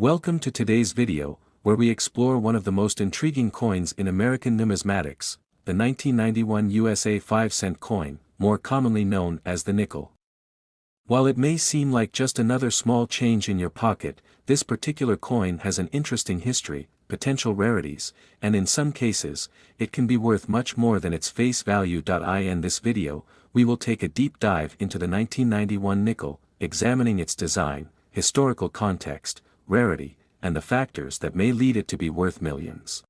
Welcome to today's video, where we explore one of the most intriguing coins in American numismatics, the 1991 USA 5-cent coin, more commonly known as the nickel. While it may seem like just another small change in your pocket, this particular coin has an interesting history, potential rarities, and in some cases, it can be worth much more than its face value. In this video, we will take a deep dive into the 1991 nickel, examining its design, historical context, rarity, and the factors that may lead it to be worth millions.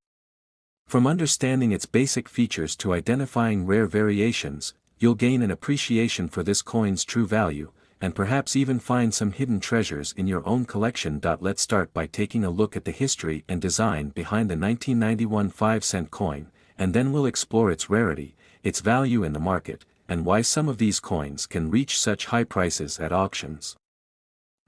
From understanding its basic features to identifying rare variations, you'll gain an appreciation for this coin's true value, and perhaps even find some hidden treasures in your own collection. Let's start by taking a look at the history and design behind the 1991 5-cent coin, and then we'll explore its rarity, its value in the market, and why some of these coins can reach such high prices at auctions.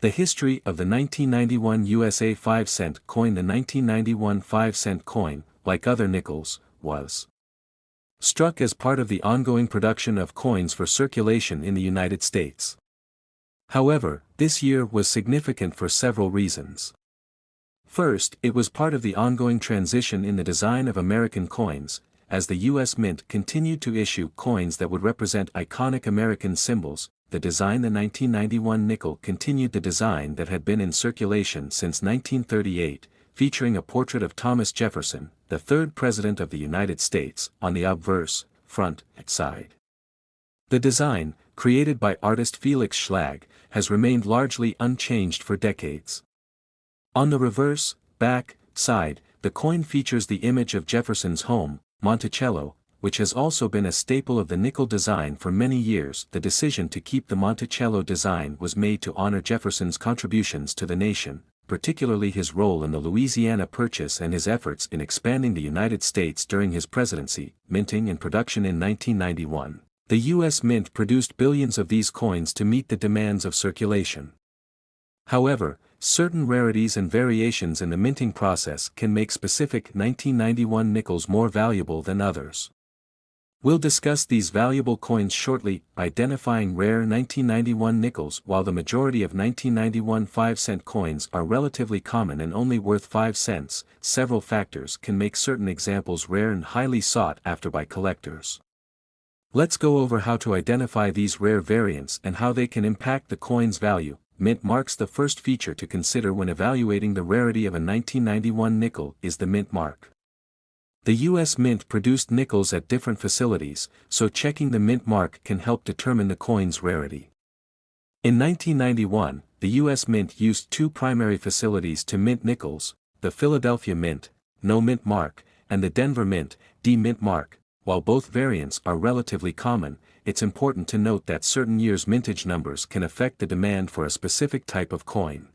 The history of the 1991 USA 5-cent coin. The 1991 5-cent coin, like other nickels, was struck as part of the ongoing production of coins for circulation in the United States. However, this year was significant for several reasons. First, it was part of the ongoing transition in the design of American coins, as the U.S. Mint continued to issue coins that would represent iconic American symbols. The 1991 nickel continued the design that had been in circulation since 1938, featuring a portrait of Thomas Jefferson, the third President of the United States, on the obverse, front, side. The design, created by artist Felix Schlag, has remained largely unchanged for decades. On the reverse, back, side, the coin features the image of Jefferson's home, Monticello, which has also been a staple of the nickel design for many years. The decision to keep the Monticello design was made to honor Jefferson's contributions to the nation, particularly his role in the Louisiana Purchase and his efforts in expanding the United States during his presidency. Minting and production. In 1991, the U.S. Mint produced billions of these coins to meet the demands of circulation. However, certain rarities and variations in the minting process can make specific 1991 nickels more valuable than others. We'll discuss these valuable coins shortly, identifying rare 1991 nickels. While the majority of 1991 5-cent coins are relatively common and only worth 5 cents, several factors can make certain examples rare and highly sought after by collectors. Let's go over how to identify these rare variants and how they can impact the coin's value. Mint marks. The first feature to consider when evaluating the rarity of a 1991 nickel is the mint mark. The U.S. Mint produced nickels at different facilities, so checking the mint mark can help determine the coin's rarity. In 1991, the U.S. Mint used two primary facilities to mint nickels: the Philadelphia Mint, no mint mark, and the Denver Mint, D mint mark. While both variants are relatively common, it's important to note that certain years' mintage numbers can affect the demand for a specific type of coin.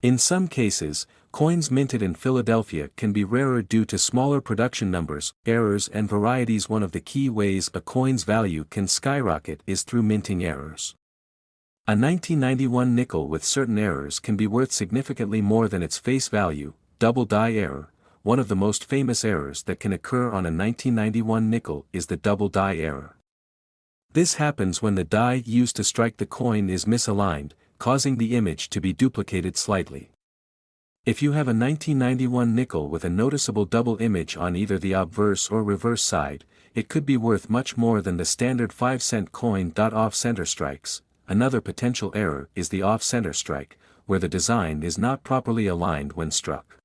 In some cases, coins minted in Philadelphia can be rarer due to smaller production numbers, errors, and varieties. One of the key ways a coin's value can skyrocket is through minting errors. A 1991 nickel with certain errors can be worth significantly more than its face value. Double die error. One of the most famous errors that can occur on a 1991 nickel is the double die error. This happens when the die used to strike the coin is misaligned, causing the image to be duplicated slightly. If you have a 1991 nickel with a noticeable double image on either the obverse or reverse side, it could be worth much more than the standard 5-cent coin. Off-center strikes. Another potential error is the off-center strike, where the design is not properly aligned when struck.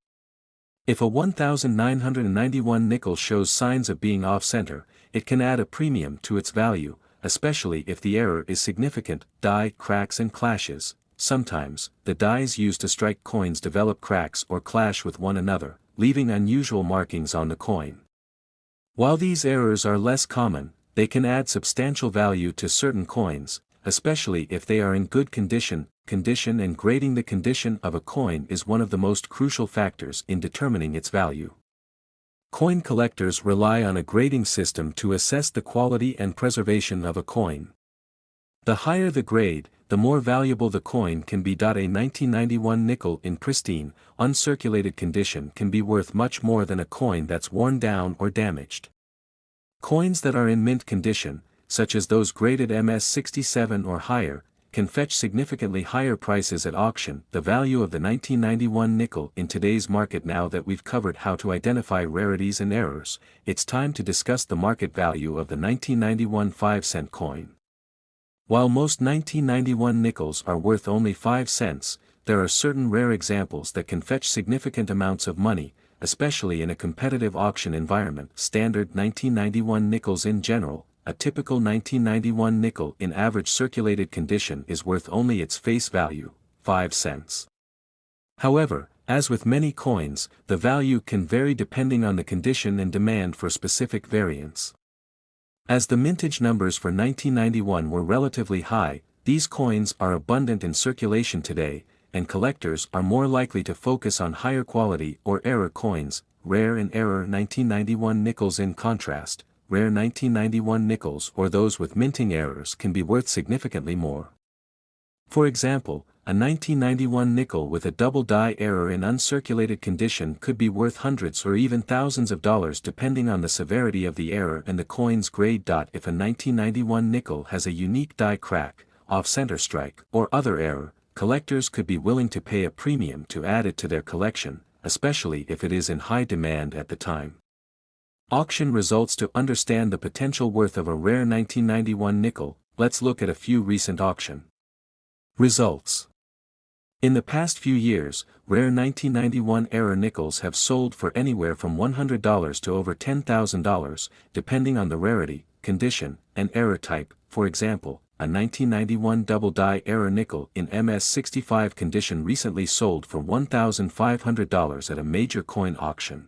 If a 1991 nickel shows signs of being off-center, it can add a premium to its value, especially if the error is significant. Die cracks and clashes. Sometimes, the dies used to strike coins develop cracks or clash with one another, leaving unusual markings on the coin. While these errors are less common, they can add substantial value to certain coins, especially if they are in good condition. And grading the condition of a coin is one of the most crucial factors in determining its value. Coin collectors rely on a grading system to assess the quality and preservation of a coin. The higher the grade, the more valuable the coin can be. A 1991 nickel in pristine, uncirculated condition can be worth much more than a coin that's worn down or damaged. Coins that are in mint condition, such as those graded MS 67 or higher, can fetch significantly higher prices at auction. The value of the 1991 nickel in today's market. Now that we've covered how to identify rarities and errors, it's time to discuss the market value of the 1991 5-cent coin. While most 1991 nickels are worth only 5 cents, there are certain rare examples that can fetch significant amounts of money, especially in a competitive auction environment. Standard 1991 nickels. In general, a typical 1991 nickel in average circulated condition is worth only its face value, 5 cents. However, as with many coins, the value can vary depending on the condition and demand for specific variants. As the mintage numbers for 1991 were relatively high, these coins are abundant in circulation today, and collectors are more likely to focus on higher quality or error coins. Rare and error 1991 nickels. In contrast, rare 1991 nickels or those with minting errors can be worth significantly more. For example, a 1991 nickel with a double die error in uncirculated condition could be worth hundreds or even thousands of dollars depending on the severity of the error and the coin's grade. If a 1991 nickel has a unique die crack, off-center strike, or other error, collectors could be willing to pay a premium to add it to their collection, especially if it is in high demand at the time. Auction results. To understand the potential worth of a rare 1991 nickel, let's look at a few recent auction results. In the past few years, rare 1991 error nickels have sold for anywhere from $100 to over $10,000, depending on the rarity, condition, and error type. For example, a 1991 double die error nickel in MS65 condition recently sold for $1,500 at a major coin auction.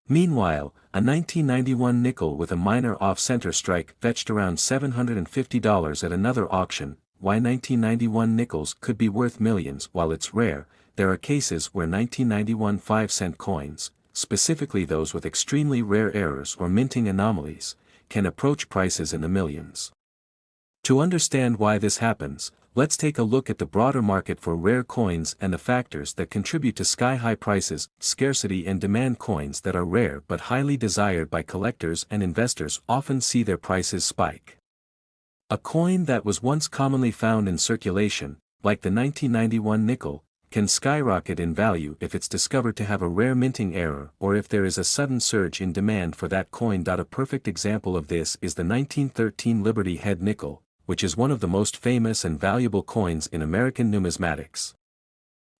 Meanwhile, a 1991 nickel with a minor off-center strike fetched around $750 at another auction. Why 1991 nickels could be worth millions? While it's rare, there are cases where 1991 5-cent coins, specifically those with extremely rare errors or minting anomalies, can approach prices in the millions. To understand why this happens, let's take a look at the broader market for rare coins and the factors that contribute to sky-high prices. Scarcity and demand. Coins that are rare but highly desired by collectors and investors often see their prices spike. A coin that was once commonly found in circulation, like the 1991 nickel, can skyrocket in value if it's discovered to have a rare minting error or if there is a sudden surge in demand for that coin. A perfect example of this is the 1913 Liberty Head nickel, which is one of the most famous and valuable coins in American numismatics.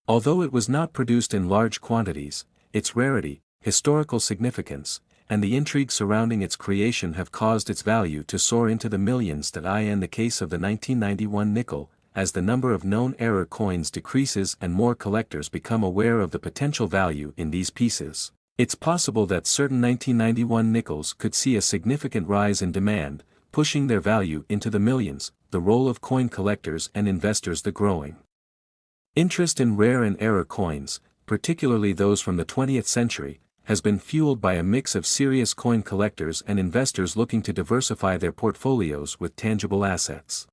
Although it was not produced in large quantities, its rarity, historical significance, and the intrigue surrounding its creation have caused its value to soar into the millions. In the case of the 1991 nickel, as the number of known error coins decreases and more collectors become aware of the potential value in these pieces, it's possible that certain 1991 nickels could see a significant rise in demand, pushing their value into the millions. The role of coin collectors and investors. The growing interest in rare and error coins, particularly those from the 20th century, has been fueled by a mix of serious coin collectors and investors looking to diversify their portfolios with tangible assets.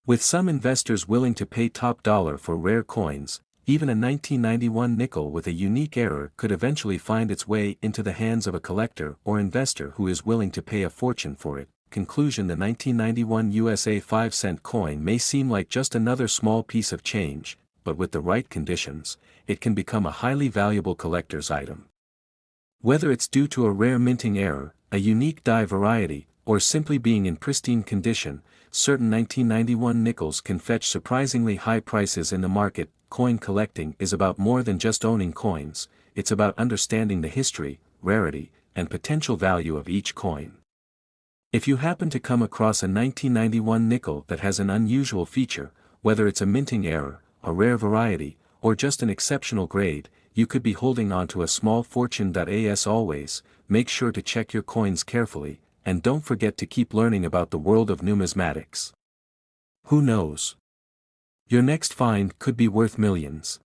With some investors willing to pay top dollar for rare coins, even a 1991 nickel with a unique error could eventually find its way into the hands of a collector or investor who is willing to pay a fortune for it. Conclusion: the 1991 USA 5-cent coin may seem like just another small piece of change, but with the right conditions, it can become a highly valuable collector's item. Whether it's due to a rare minting error, a unique die variety, or simply being in pristine condition, certain 1991 nickels can fetch surprisingly high prices in the market. Coin collecting is about more than just owning coins, it's about understanding the history, rarity, and potential value of each coin. If you happen to come across a 1991 nickel that has an unusual feature, whether it's a minting error, a rare variety, or just an exceptional grade, you could be holding on to a small fortune. As always, make sure to check your coins carefully, and don't forget to keep learning about the world of numismatics. Who knows? Your next find could be worth millions.